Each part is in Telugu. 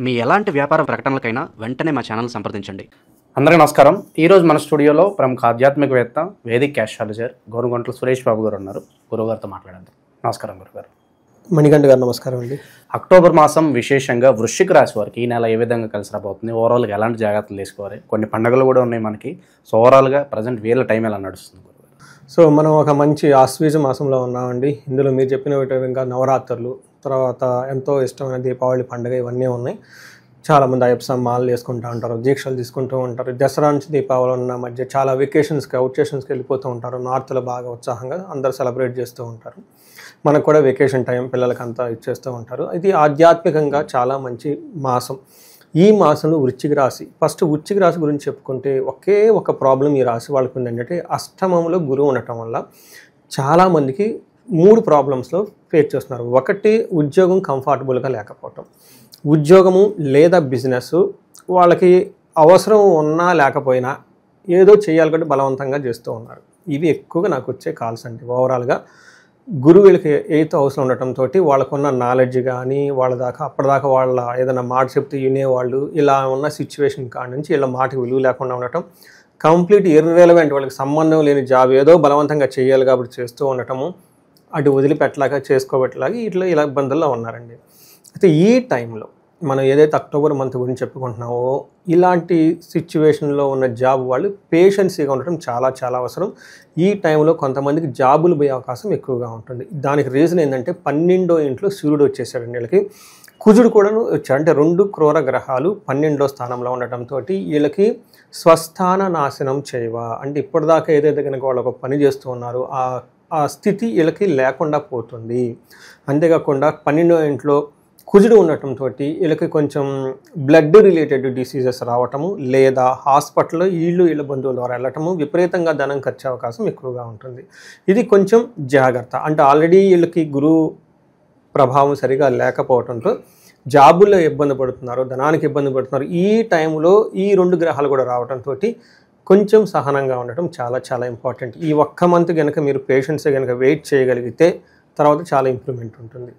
మీ ఎలాంటి వ్యాపార ప్రకటనలకైనా వెంటనే మా ఛానల్ సంప్రదించండి. అందరికీ నమస్కారం. ఈరోజు మన స్టూడియోలో ప్రముఖ ఆధ్యాత్మికవేత్త, వేదిక్ ఆస్ట్రాలజర్ గోనుగంట్ల సురేష్ బాబు గారు ఉన్నారు. గురువుగారితో మాట్లాడదాం. నమస్కారం గురుగారు. మణికంఠ గారు నమస్కారం అండి. అక్టోబర్ మాసం విశేషంగా వృశ్చిక రాశి వారికి ఈ నెల ఏ విధంగా కలిసి రాబోతుంది, ఓవరాల్గా ఎలాంటి జాగ్రత్తలు తీసుకోవాలి, కొన్ని పండుగలు కూడా ఉన్నాయి మనకి. సో ఓవరాల్గా ప్రజెంట్ వీళ్ళ టైం ఎలా నడుస్తుంది గురుగారు? సో మనం ఒక మంచి ఆశ్వీజ మాసంలో ఉన్నామండి. ఇందులో మీరు చెప్పిన విధంగా నవరాత్రులు, తర్వాత ఎంతో ఇష్టమైన దీపావళి పండుగ ఇవన్నీ ఉన్నాయి. చాలామంది అయ్యప్ప మాలలు వేసుకుంటూ ఉంటారు, దీక్షలు తీసుకుంటూ ఉంటారు. దసరా నుంచి దీపావళి ఉన్న మధ్య చాలా వెకేషన్స్కి, అవుట్స్టేషన్స్కి వెళ్ళిపోతూ ఉంటారు. నార్త్లో బాగా ఉత్సాహంగా అందరూ సెలబ్రేట్ చేస్తూ ఉంటారు. మనకు కూడా వెకేషన్ టైం పిల్లలకంతా ఇచ్చేస్తూ ఉంటారు. ఇది ఆధ్యాత్మికంగా చాలా మంచి మాసం. ఈ మాసంలో వృశ్చిక రాశి, ఫస్ట్ వృశ్చిక రాశి గురించి చెప్పుకుంటే ఒకే ఒక ప్రాబ్లం ఈ రాశి వాళ్ళకు ఉంది. ఏంటంటే అష్టమంలో గురువు ఉండటం వల్ల చాలామందికి 3 ప్రాబ్లమ్స్లో ఫేస్ చేస్తున్నారు. ఒకటి, ఉద్యోగం కంఫర్టబుల్గా లేకపోవటం. ఉద్యోగము లేదా బిజినెస్ వాళ్ళకి అవసరం ఉన్నా లేకపోయినా ఏదో చేయాలి కాబట్టి బలవంతంగా చేస్తూ ఉన్నారు. ఇవి ఎక్కువగా నాకు వచ్చే కాల్స్ అండి. ఓవరాల్గా గురువు వీళ్ళకి 8th హౌస్లో ఉండటంతో వాళ్ళకున్న నాలెడ్జ్ కానీ అప్పటిదాకా వాళ్ళ ఏదైనా మాట చెప్తే వినేవాళ్ళు, ఇలా ఉన్న సిచ్యువేషన్ కాడి నుంచి వీళ్ళ మాటకి విలువ లేకుండా ఉండటం, కంప్లీట్ ఇర్రెలవెంట్, వాళ్ళకి సంబంధం లేని జాబ్ ఏదో బలవంతంగా చేయాలి కాబట్టి చేస్తూ ఉండటము, అటు వదిలిపెట్టలాగా చేసుకోబెట్టలాగా ఇలా ఇబ్బందుల్లో ఉన్నారండి. అయితే ఈ టైంలో మనం ఏదైతే అక్టోబర్ మంత్ గురించి చెప్పుకుంటున్నామో ఇలాంటి సిచ్యువేషన్లో ఉన్న జాబ్ వాళ్ళు పేషెన్సీగా ఉండటం చాలా చాలా అవసరం. ఈ టైంలో కొంతమందికి జాబులు పోయే అవకాశం ఎక్కువగా ఉంటుంది. దానికి రీజన్ ఏంటంటే 12వ ఇంట్లో సూర్యుడు వచ్చేసాడండి. వీళ్ళకి కుజుడు కూడా వచ్చాడు. అంటే 2 క్రూర గ్రహాలు 12వ స్థానంలో ఉండటంతో వీళ్ళకి స్వస్థాన నాశనం చేయవా, అంటే ఇప్పటిదాకా ఏదైతే కనుక వాళ్ళు ఒక పని చేస్తూ ఉన్నారో ఆ స్థితి వీళ్ళకి లేకుండా పోతుంది. అంతేకాకుండా 12వ ఇంట్లో కుజుడు ఉండటంతో వీళ్ళకి కొంచెం బ్లడ్ రిలేటెడ్ డిసీజెస్ రావటము, లేదా హాస్పిటల్లో వీళ్ళ బంధువుల ద్వారా వెళ్ళటము, విపరీతంగా ధనం ఖర్చు అవకాశం ఎక్కువగా ఉంటుంది. ఇది కొంచెం జాగ్రత్త. అంటే ఆల్రెడీ వీళ్ళకి గురువు ప్రభావం సరిగా లేకపోవడంతో జాబుల్లో ఇబ్బంది పడుతున్నారు, ధనానికి ఇబ్బంది పడుతున్నారు. ఈ టైంలో ఈ 2 గ్రహాలు కూడా రావడంతో కొంచెం సహనంగా ఉండటం చాలా చాలా ఇంపార్టెంట్. ఈ ఒక్క మంత్ కనుక మీరు పేషెన్స్గా కనుక వెయిట్ చేయగలిగితే తర్వాత చాలా ఇంప్రూవ్మెంట్ ఉంటుంది.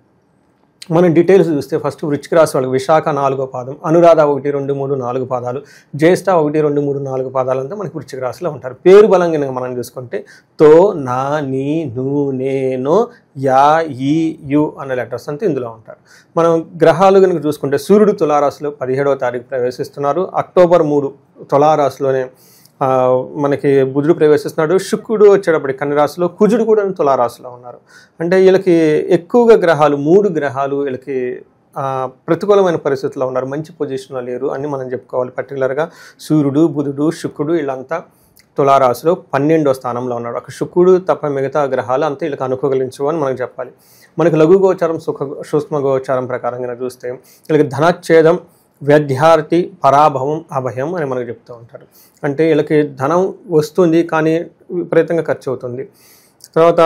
మనం డీటెయిల్స్ చూస్తే ఫస్ట్ వృశ్చిక రాశి వాళ్ళకి విశాఖ 4వ పాదం, అనురాధ 1, 2, 3, 4 పాదాలు, జ్యేష్ఠ 1, 2, 3, 4 పాదాలంతా మనకి వృశ్చిక రాశిలో ఉంటారు. పేరు బలంగా కనుక మనం చూసుకుంటే తో, నా, నీ, ను, నే, నో, యా, ఈ, యు అనే లెటర్స్ అంతా ఇందులో ఉంటారు. మనం గ్రహాలు కనుక చూసుకుంటే సూర్యుడు తులారాశిలో 17వ తారీఖు ప్రవేశిస్తున్నారు. అక్టోబర్ 3 తులారాశిలోనే మనకి బుధుడు ప్రవేశిస్తున్నాడు. శుక్రుడు వచ్చేటప్పటికి కన్యరాశిలో, కుజుడు కూడా తులారాశిలో ఉన్నారు. అంటే వీళ్ళకి ఎక్కువగా గ్రహాలు 3 గ్రహాలు వీళ్ళకి ప్రతికూలమైన పరిస్థితుల్లో ఉన్నారు, మంచి పొజిషన్లో లేరు అని మనం చెప్పుకోవాలి. పర్టికులర్గా సూర్యుడు, బుధుడు, శుక్రుడు వీళ్ళంతా తులారాశిలో 12వ స్థానంలో ఉన్నారు. అక్కడ శుక్రుడు తప్ప మిగతా గ్రహాలు అంతా వీళ్ళకి అనుకూలించవు అని మనం చెప్పాలి. మనకి లఘు గోచారం, సూక్ష్మ గోచారం ప్రకారంగా చూస్తే వీళ్ళకి ధనచ్ఛేదం, విద్యార్థి, పరాభవం, అభయం అని మనకు చెప్తూ ఉంటారు. అంటే వీళ్ళకి ధనం వస్తుంది కానీ విపరీతంగా ఖర్చు అవుతుంది. తర్వాత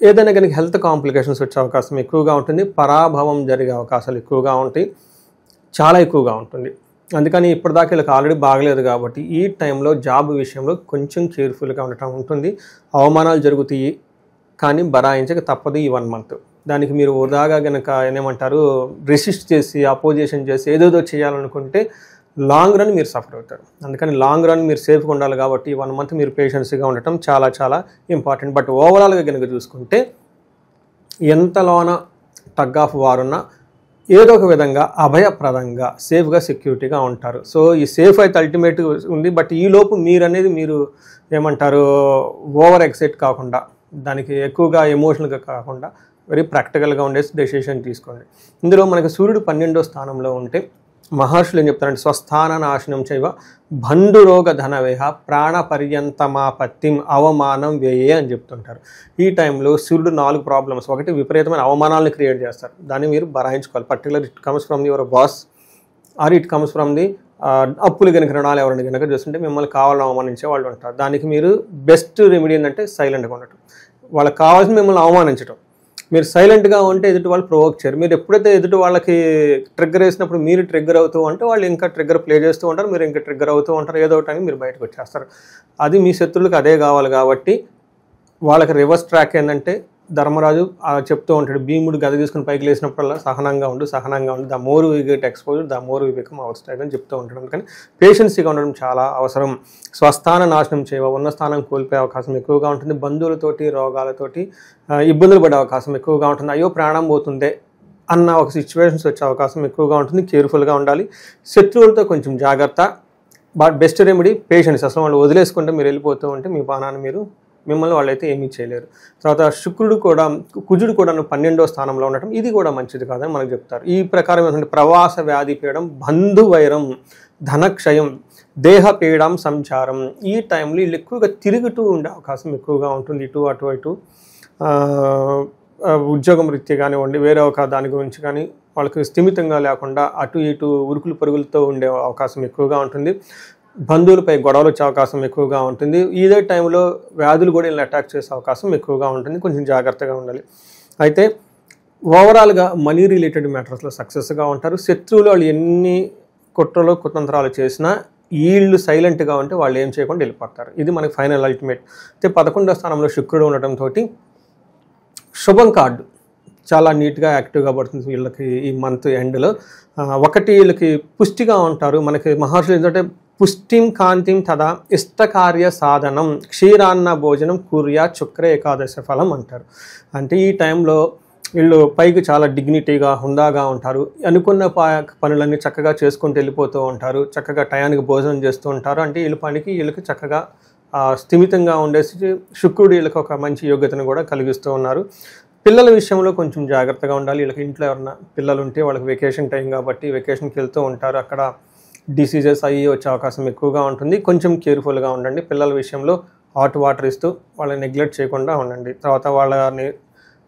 ఏదైనా కనుక హెల్త్ కాంప్లికేషన్స్ వచ్చే అవకాశం ఎక్కువగా ఉంటుంది. పరాభవం జరిగే అవకాశాలు ఎక్కువగా ఉంటాయి, చాలా ఎక్కువగా ఉంటుంది. అందుకని ఇప్పటిదాకా వీళ్ళకి ఆల్రెడీ బాగలేదు కాబట్టి ఈ టైంలో జాబ్ విషయంలో కొంచెం కేర్ఫుల్గా ఉండటం ఉంటుంది. అవమానాలు జరుగుతాయి కానీ బరాయించక తప్పదు ఈ 1 మంత్. దానికి మీరు వృధాగా కనుక ఏమంటారు రెసిస్ట్ చేసి, అపోజిషన్ చేసి ఏదేదో చేయాలనుకుంటే లాంగ్ రన్ మీరు సఫర్ అవుతారు. అందుకని లాంగ్ రన్ మీరు సేఫ్గా ఉండాలి కాబట్టి 1 మంత్ మీరు పేషెన్స్గా ఉండటం చాలా చాలా ఇంపార్టెంట్. బట్ ఓవరాల్గా కనుక చూసుకుంటే ఎంతలోన టగ్ ఆఫ్ వార్ ఉన్నా ఏదో ఒక విధంగా అభయప్రదంగా సేఫ్గా సెక్యూరిటీగా ఉంటారు. సో ఈ సేఫ్ అయితే అల్టిమేట్ ఉంది. బట్ ఈలోపు మీరు ఏమంటారు ఓవర్ ఎక్సైట్ కాకుండా, దానికి ఎక్కువగా ఎమోషనల్గా కాకుండా వెరీ ప్రాక్టికల్గా ఉండే డెసిషన్ తీసుకోండి. ఇందులో మనకి సూర్యుడు 12వ స్థానంలో ఉంటే మహర్షులు ఏం చెప్తారంటే స్వస్థాన నాశనం చేయవ బంధురోగ ధనవేహ ప్రాణ పర్యంతమాపత్తిం అవమానం వేయే అని చెప్తుంటారు. ఈ టైంలో సూర్యుడు 4 ప్రాబ్లమ్స్. ఒకటి, విపరీతమైన అవమానాలను క్రియేట్ చేస్తారు, దాన్ని మీరు బరాయించుకోవాలి. Particular it comes from your boss or it comes from the అప్పులు కనుక రుణాలు ఎవరైనా కనుక చూస్తుంటే మిమ్మల్ని కావాలని అవమానించే వాళ్ళు ఉంటారు. దానికి మీరు బెస్ట్ రెమెడీ ఏంటంటే సైలెంట్గా ఉండటం. వాళ్ళకి కావాల్సిన మిమ్మల్ని అవమానించడం. మీరు సైలెంట్గా ఉంటే ఎదుటి వాళ్ళు ప్రొవోక్ చేయరు. మీరు ఎప్పుడైతే ఎదుటి వాళ్ళకి ట్రిగ్గర్ వేసినప్పుడు మీరు ట్రిగ్గర్ అవుతూ ఉంటే వాళ్ళు ఇంకా ట్రిగ్గర్ ప్లే చేస్తూ ఉంటారు, మీరు ఇంకా ట్రిగ్గర్ అవుతూ ఉంటారు, ఏదో ఒకటి మీరు బయటకు వచ్చేస్తారు. అది మీ శత్రువులకు అదే కావాలి కాబట్టి వాళ్ళకి రివర్స్ ట్రాక్ ఏంటంటే ధర్మరాజు చెప్తూ ఉంటాడు, భీముడు గద తీసుకుని పైకి లేసినప్పుడల్లా సహనంగా ఉండు, the more we get exposed the more we become our style అని చెప్తూ ఉంటాడు. అందుకని పేషెన్సీగా ఉండడం చాలా అవసరం. స్వస్థాన నాశనం చేయవ, ఉన్న స్థానం కోల్పోయే అవకాశం ఎక్కువగా ఉంటుంది. బంధువులతోటి రోగాలతోటి ఇబ్బందులు పడే అవకాశం ఎక్కువగా ఉంటుంది. అయ్యో ప్రాణం పోతుందే అన్న ఒక సిచ్యువేషన్స్ వచ్చే అవకాశం ఎక్కువగా ఉంటుంది. కేర్ఫుల్గా ఉండాలి. శత్రువులతో కొంచెం జాగ్రత్త. But best remedy patience. అసలు వాళ్ళు వదిలేసుకుంటే మీరు వెళ్ళిపోతూ ఉంటే మీ బాణాన్ని మిమ్మల్ని వాళ్ళైతే ఏమీ చేయలేరు. తర్వాత కుజుడు కూడా 12వ స్థానంలో ఉండటం ఇది కూడా మంచిది కాదని మనకు చెప్తారు. ఈ ప్రకారం ఏంటంటే ప్రవాస వ్యాధి పీడం, బంధువైరం, ధనక్షయం, దేహపీడం, సంచారం. ఈ టైంలో వీళ్ళు ఎక్కువగా తిరుగుతూ ఉండే అవకాశం ఎక్కువగా ఉంటుంది. ఇటు అటు ఉద్యోగం రీత్యా కానివ్వండి, వేరే ఒక దాని గురించి కానీ వాళ్ళకి స్థిమితంగా లేకుండా అటు ఇటు ఉరుకులు పరుగులతో ఉండే అవకాశం ఎక్కువగా ఉంటుంది. బంధువులపై గొడవలు వచ్చే అవకాశం ఎక్కువగా ఉంటుంది. ఇదే టైంలో వ్యాధులు కూడా వీళ్ళని అటాక్ చేసే అవకాశం ఎక్కువగా ఉంటుంది. కొంచెం జాగ్రత్తగా ఉండాలి. అయితే ఓవరాల్గా మనీ రిలేటెడ్ మ్యాటర్స్లో సక్సెస్గా ఉంటారు. శత్రువులు వాళ్ళు ఎన్ని కుట్రలు కుతంత్రాలు చేసినా వీళ్ళు సైలెంట్గా ఉంటే వాళ్ళు ఏం చేయకుండా వెళ్ళిపోతారు. ఇది మనకి ఫైనల్ అల్టిమేట్. అయితే 11వ స్థానంలో శుక్రుడు ఉండటంతో శుభం కార్డు చాలా నీట్గా యాక్టివ్గా పడుతుంది వీళ్ళకి ఈ మంత్ ఎండ్లో. ఒకటి వీళ్ళకి పుష్టిగా ఉంటారు. మనకి మహర్షులు ఏంటంటే పుష్టిం కాంతిం తదా ఇష్టకార్య సాధనం క్షీరాన్న భోజనం కుర్యా శుక్ర ఏకాదశి ఫలం అంటారు. అంటే ఈ టైంలో వీళ్ళు పైకి చాలా డిగ్నిటీగా హుందాగా ఉంటారు. అనుకున్న పనులన్నీ చక్కగా చేసుకుంటూ వెళ్ళిపోతూ ఉంటారు. చక్కగా టయానికి భోజనం చేస్తూ ఉంటారు. అంటే వీళ్ళకి చక్కగా స్థిమితంగా ఉండేసి శుక్రుడు వీళ్ళకి ఒక మంచి యోగ్యతను కూడా కలిగిస్తూ ఉన్నారు. పిల్లల విషయంలో కొంచెం జాగ్రత్తగా ఉండాలి. వీళ్ళకి ఇంట్లో ఎవరైనా పిల్లలు ఉంటే వాళ్ళకి వెకేషన్ టైం కాబట్టి వెకేషన్కి వెళ్తూ ఉంటారు. అక్కడ డిసీజెస్ అయ్యి వచ్చే అవకాశం ఎక్కువగా ఉంటుంది. కొంచెం కేర్ఫుల్గా ఉండండి. పిల్లల విషయంలో హాట్ వాటర్ ఇస్తూ వాళ్ళని నెగ్లెక్ట్ చేయకుండా ఉండండి. తర్వాత వాళ్ళని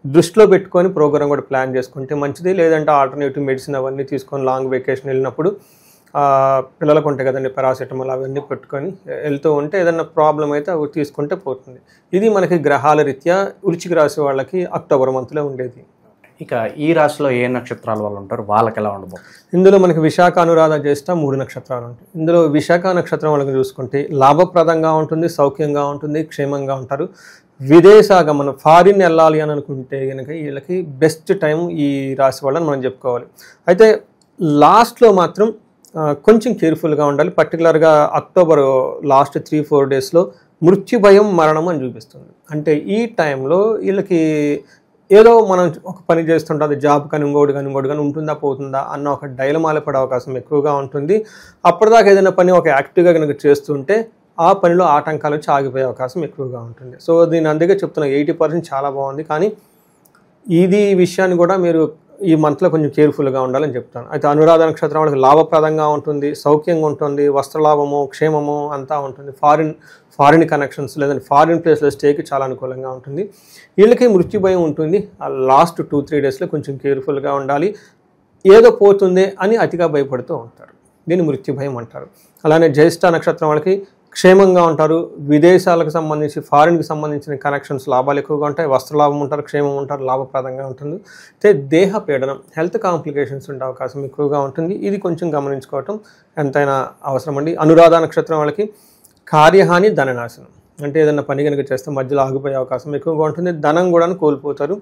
దృష్టిలో పెట్టుకొని ప్రోగ్రామ్ కూడా ప్లాన్ చేసుకుంటే మంచిది. లేదంటే ఆల్టర్నేటివ్ మెడిసిన్ అవన్నీ తీసుకొని లాంగ్ వెకేషన్ వెళ్ళినప్పుడు పిల్లలకు ఉంటాయి కదండి పారాసిటమాల్ అవన్నీ పెట్టుకొని వెళ్తూ ఉంటే ఏదైనా ప్రాబ్లం అయితే అవి తీసుకుంటే పోతుంది. ఇది మనకి గ్రహాల రీత్యా వృశ్చిక రాశి వాళ్ళకి అక్టోబర్ మంత్లో ఉండేది. ఇక ఈ రాశిలో ఏ నక్షత్రాల వాళ్ళు ఉంటారు, వాళ్ళకి ఎలా ఉండబోతుంది? ఇందులో మనకి విశాఖ, అనురాధ, జ్యేష్ఠ 3 నక్షత్రాలు ఉంటాయి. ఇందులో విశాఖ నక్షత్రం వాళ్ళకి చూసుకుంటే లాభప్రదంగా ఉంటుంది, సౌఖ్యంగా ఉంటుంది, క్షేమంగా ఉంటారు. విదేశాగమనం ఫారిన్ వెళ్ళాలి అని అనుకుంటే కనుక వీళ్ళకి బెస్ట్ టైం ఈ రాశి వాళ్ళని మనం చెప్పుకోవాలి. అయితే లాస్ట్లో మాత్రం కొంచెం కేర్ఫుల్గా ఉండాలి. పర్టికులర్గా అక్టోబర్ లాస్ట్ 3-4 డేస్లో మృత్యు భయం, మరణం అని చూపిస్తుంది. అంటే ఈ టైంలో వీళ్ళకి ఏదో మనం ఒక పని చేస్తుంటే అది జాబ్ కానీ ఇంకోటి కానీ ఉంటుందా పోతుందా అన్న ఒక డైలమాల పడే అవకాశం ఎక్కువగా ఉంటుంది. అప్పటిదాకా ఏదైనా పని ఒక యాక్టివ్గా కనుక చేస్తుంటే ఆ పనిలో ఆటంకాలు వచ్చి ఆగిపోయే అవకాశం ఎక్కువగా ఉంటుంది. సో దీని అందుకే చెప్తున్నా 80% చాలా బాగుంది. కానీ ఇది విషయాన్ని కూడా మీరు ఈ మంత్లో కొంచెం కేర్ఫుల్గా ఉండాలని చెప్తాను. అయితే అనురాధ నక్షత్రం వాళ్ళకి లాభప్రదంగా ఉంటుంది, సౌఖ్యంగా ఉంటుంది, వస్త్రలాభము, క్షేమము అంతా ఉంటుంది. ఫారిన్ కనెక్షన్స్ లేదంటే ఫారిన్ ప్లేస్లో స్టేకి చాలా అనుకూలంగా ఉంటుంది. వీళ్ళకి మృత్యు భయం ఉంటుంది. ఆ లాస్ట్ 2-3 డేస్లో కొంచెం కేర్ఫుల్గా ఉండాలి. ఏదో పోతుంది అని అతిగా భయపడుతూ ఉంటారు. దీన్ని మృత్యు భయం అంటారు. అలానే జ్యేష్ఠ నక్షత్రం వాళ్ళకి క్షేమంగా ఉంటారు. విదేశాలకు సంబంధించి ఫారిన్కి సంబంధించిన కనెక్షన్స్ లాభాలు ఎక్కువగా ఉంటాయి. వస్త్రలాభం ఉంటారు, క్షేమం ఉంటారు, లాభప్రదంగా ఉంటుంది. అయితే దేహ పీడనం, హెల్త్ కాంప్లికేషన్స్ ఉండే అవకాశం ఎక్కువగా ఉంటుంది. ఇది కొంచెం గమనించుకోవటం ఎంతైనా అవసరం అండి. అనురాధ నక్షత్రం వాళ్ళకి కార్యహాని, ధననాశనం. అంటే ఏదైనా పని కనుక చేస్తే మధ్యలో ఆగిపోయే అవకాశం ఎక్కువగా ఉంటుంది. ధనం కూడా కోల్పోతారు.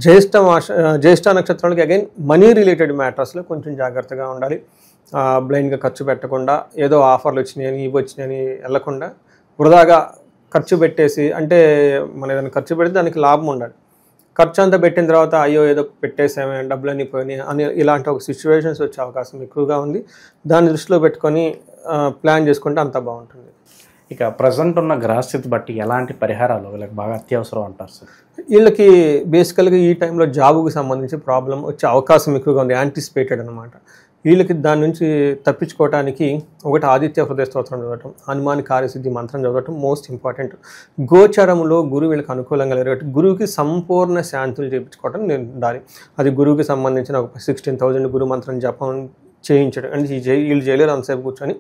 జ్యేష్ఠ నక్షత్రాలకి అగైన్ మనీ రిలేటెడ్ మ్యాటర్స్లో కొంచెం జాగ్రత్తగా ఉండాలి. బ్లైండ్గా ఖర్చు పెట్టకుండా ఏదో ఆఫర్లు వచ్చినాయని ఇవి వచ్చినాయని వెళ్ళకుండా వృధాగా ఖర్చు పెట్టేసి, అంటే మనం ఏదైనా ఖర్చు పెడితే దానికి లాభం ఉండాలి. ఖర్చు అంతా పెట్టిన తర్వాత అయ్యో ఏదో పెట్టేసామే డబ్బులన్నీ పోయినాయి అని ఇలాంటి ఒక సిచ్యువేషన్స్ వచ్చే అవకాశం ఎక్కువగా ఉంది. దాన్ని దృష్టిలో పెట్టుకొని ప్లాన్ చేసుకుంటే అంతా బాగుంటుంది. ఇక ప్రజెంట్ ఉన్న గ్రహస్థితి బట్టి ఎలాంటి పరిహారాలు వీళ్ళకి బాగా అత్యవసరం అంటారు సార్? వీళ్ళకి బేసికల్గా ఈ టైంలో జాబుకి సంబంధించి ప్రాబ్లం వచ్చే అవకాశం ఎక్కువగా ఉంది, యాంటిసిపేటెడ్ అనమాట. వీళ్ళకి దాని నుంచి తప్పించుకోవడానికి ఒకటి ఆదిత్య హృదయ స్తోత్రం చదవటం, హనుమాన్ కార్యసిద్ధి మంత్రం చదవటం మోస్ట్ ఇంపార్టెంట్. గోచరంలో గురువు వీళ్ళకి అనుకూలంగా లేరు కాబట్టి గురువుకి సంపూర్ణ శాంతులు చేయించుకోవటం నేను ఉండాలి. అది గురువుకి సంబంధించిన ఒక 16,000 గురు మంత్రం జపం చేయించడం. అంటే వీళ్ళు చేయలేరు అంతసేపు కూర్చొని.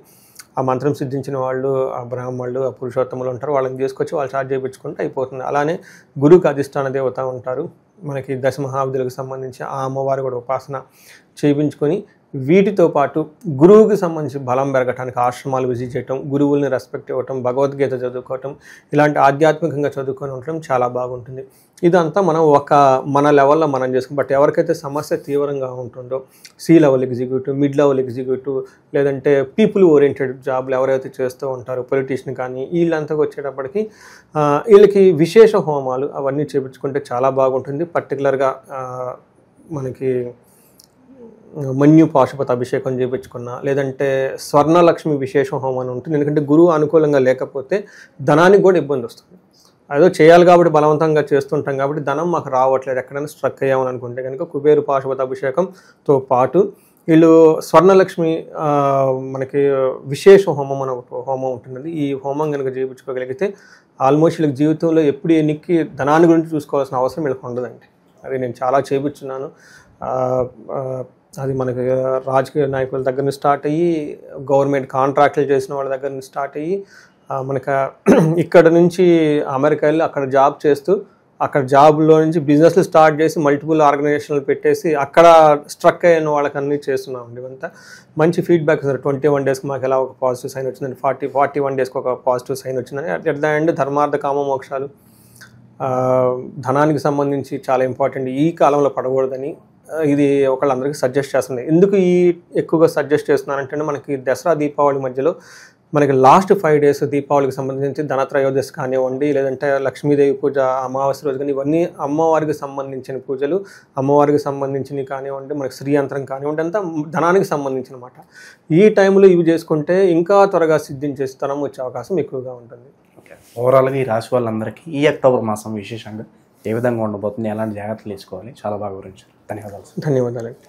ఆ మంత్రం సిద్ధించిన వాళ్ళు, ఆ బ్రాహ్మణులు, ఆ పురుషోత్తములు ఉంటారు, వాళ్ళని తీసుకొచ్చి వాళ్ళు చార్జ్ చేయించుకుంటే అయిపోతుంది. అలానే గురువుకి అధిష్టాన దేవత ఉంటారు. మనకి దశమహావిధులకు సంబంధించి ఆ అమ్మవారు కూడా ఉపాసన చేయించుకొని వీటితో పాటు గురువుకి సంబంధించి బలం పెరగటానికి ఆశ్రమాలు విజిట్ చేయటం, గురువుల్ని రెస్పెక్ట్ ఇవ్వటం, భగవద్గీత చదువుకోవటం, ఇలాంటి ఆధ్యాత్మికంగా చదువుకొని ఉండటం చాలా బాగుంటుంది. ఇదంతా మనం మన లెవెల్లో మనం చేసుకుని, బట్ ఎవరికైతే సమస్య తీవ్రంగా ఉంటుందో C level executive, mid level executive, లేదంటే పీపుల్ ఓరియంటెడ్ జాబ్లు ఎవరైతే చేస్తూ ఉంటారో పొలిటీషియన్ కానీ, వీళ్ళంతా వచ్చేటప్పటికి వీళ్ళకి విశేష హోమాలు అవన్నీ చేయించుకుంటే చాలా బాగుంటుంది. పర్టికులర్గా మనకి మన్యు పాశుపత అభిషేకం చేయించుకున్నా, లేదంటే స్వర్ణలక్ష్మి విశేష హోమం అని ఉంటుంది. ఎందుకంటే గురువు అనుకూలంగా లేకపోతే ధనానికి కూడా ఇబ్బంది వస్తుంది. అదో చేయాలి కాబట్టి బలవంతంగా చేస్తుంటాం కాబట్టి ధనం మాకు రావట్లేదు, ఎక్కడైనా స్ట్రక్ అయ్యామని అనుకుంటే కనుక కుబేరు పాశుపత అభిషేకంతో పాటు వీళ్ళు స్వర్ణలక్ష్మి మనకి విశేష హోమం అని ఒక హోమం ఉంటుంది. ఈ హోమం కనుక చేయించుకోగలిగితే ఆల్మోస్ట్ వీళ్ళకి జీవితంలో ఎప్పుడు ఎన్నికి ధనాన్ని గురించి చూసుకోవాల్సిన అవసరం వీళ్ళకి ఉండదండి. అది నేను చాలా చేయించున్నాను. అది మనకి రాజకీయ నాయకుల దగ్గర నుంచి స్టార్ట్ అయ్యి, గవర్నమెంట్ కాంట్రాక్టులు చేసిన వాళ్ళ దగ్గర నుంచి స్టార్ట్ అయ్యి, మనకు ఇక్కడ నుంచి అమెరికా వెళ్ళి అక్కడ జాబ్ చేస్తూ, అక్కడ జాబ్లో నుంచి బిజినెస్లు స్టార్ట్ చేసి మల్టిపుల్ ఆర్గనైజేషన్లు పెట్టేసి అక్కడ స్ట్రక్ అయిన వాళ్ళకి అన్నీ చేస్తున్నామండి. ఇవంతా మంచి ఫీడ్బ్యాక్ సార్. 21 డేస్కి మాకు ఎలా ఒక పాజిటివ్ సైన్ వచ్చిందని, 41 డేస్కి ఒక పాజిటివ్ సైన్ వచ్చిందని. అట్ ద ఎండ్ ధర్మార్థ కామ మోక్షాలు ధనానికి సంబంధించి చాలా ఇంపార్టెంట్, ఈ కాలంలో పడకూడదని ఇది ఒకళ్ళందరికీ సజెస్ట్ చేస్తుంది. ఎందుకు ఎక్కువగా సజెస్ట్ చేస్తున్నానంటే, మనకి దసరా దీపావళి మధ్యలో మనకి లాస్ట్ 5 డేస్ దీపావళికి సంబంధించి ధనత్రయోదశి కానివ్వండి, లేదంటే లక్ష్మీదేవి పూజ అమావాస్య రోజు కానీ, ఇవన్నీ అమ్మవారికి సంబంధించిన పూజలు, అమ్మవారికి సంబంధించినవి కానివ్వండి, మనకి శ్రీయంత్రం కానివ్వండి, అంతా ధనానికి సంబంధించిన మాట. ఈ టైంలో ఇవి చేసుకుంటే ఇంకా త్వరగా సిద్ధించే స్థలం వచ్చే అవకాశం ఎక్కువగా ఉంటుంది. ఓకే, ఓవరాల్గా ఈ రాశి వాళ్ళందరికీ ఈ అక్టోబర్ మాసం విశేషంగా ఏ విధంగా ఉండబోతుంది, ఎలాంటి జాగ్రత్తలు తీసుకోవాలి, చాలా బాగా వివరించారు. ధన్యవాదాలు. ధన్యవాదాలు.